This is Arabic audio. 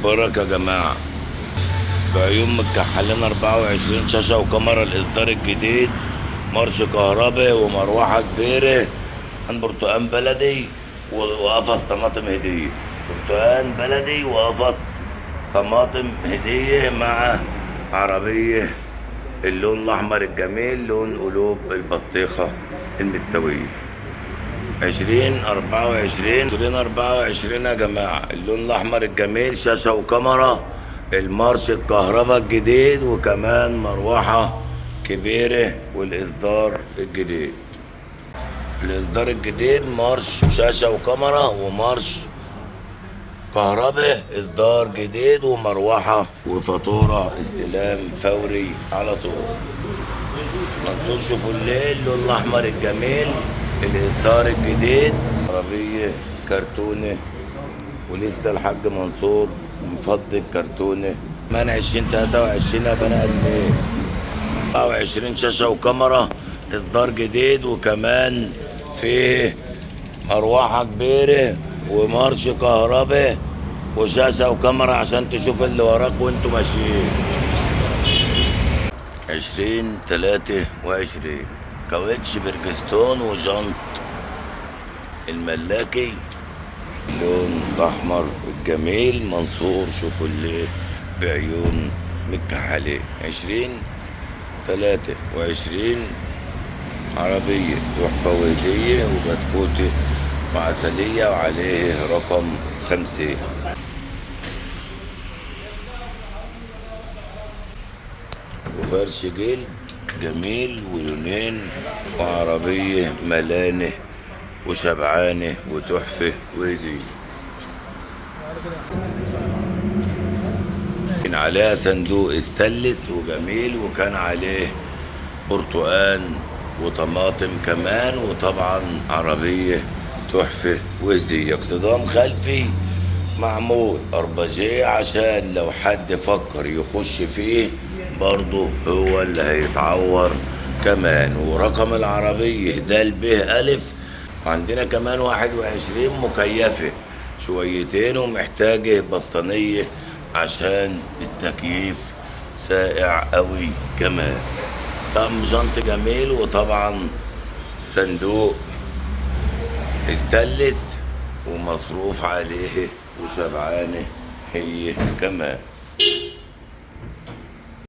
وراك يا جماعة بعيون متكحلين 24 شاشة وكاميرا الإصدار الجديد، مارش كهربي ومروحة كبيرة، برتقان بلدي وقفص طماطم هدية. برتقان بلدي وقفص طماطم هدية مع عربية اللون الأحمر الجميل، لون قلوب البطيخة المستوية. 2024 يا جماعة، اللون الأحمر الجميل، شاشة وكاميرا، المارش الكهرباء الجديد، وكمان مروحة كبيرة والإصدار الجديد. الإصدار الجديد مارش شاشة وكاميرا ومارش كهرباء إصدار جديد ومروحة وفاتورة استلام فوري على طول. منصور شوفوا الليل، اللون الأحمر الجميل، الإصدار الجديد، عربية كرتونة، ولسه الحاج منصور مفضل كرتونة. من 2023 يا بني آدمين، 24 شاشة وكاميرا، إصدار جديد، وكمان فيه مروحة كبيرة ومارش كهرباء وشاشة وكاميرا عشان تشوف اللي وراك وانتوا ماشيين. 2023 كاوتش برجستون وجنط الملاكي، اللون الأحمر الجميل، منصور شوفوا الليل بعيون متكحلين. 2023 عربية تحفة وهدية وبسكوتة وعسلية وعليه رقم 50. وفرش جلد جميل ولونين، وعربية ملانة وشبعانة وتحفة وهدية. كان عليها صندوق استانلس وجميل، وكان عليه برتقان وطماطم كمان، وطبعا عربية تحفة وهدية. اكسدام خلفي معمول أربجيه عشان لو حد فكر يخش فيه برضه هو اللي هيتعور كمان. ورقم العربية د ب أ. وعندنا كمان 21 مكيفة شويتين ومحتاجة بطانية عشان التكييف ساقع قوي كمان. طقم جنط جميل، وطبعا صندوق استانلس ومصروف عليه وشبعانة هي كمان.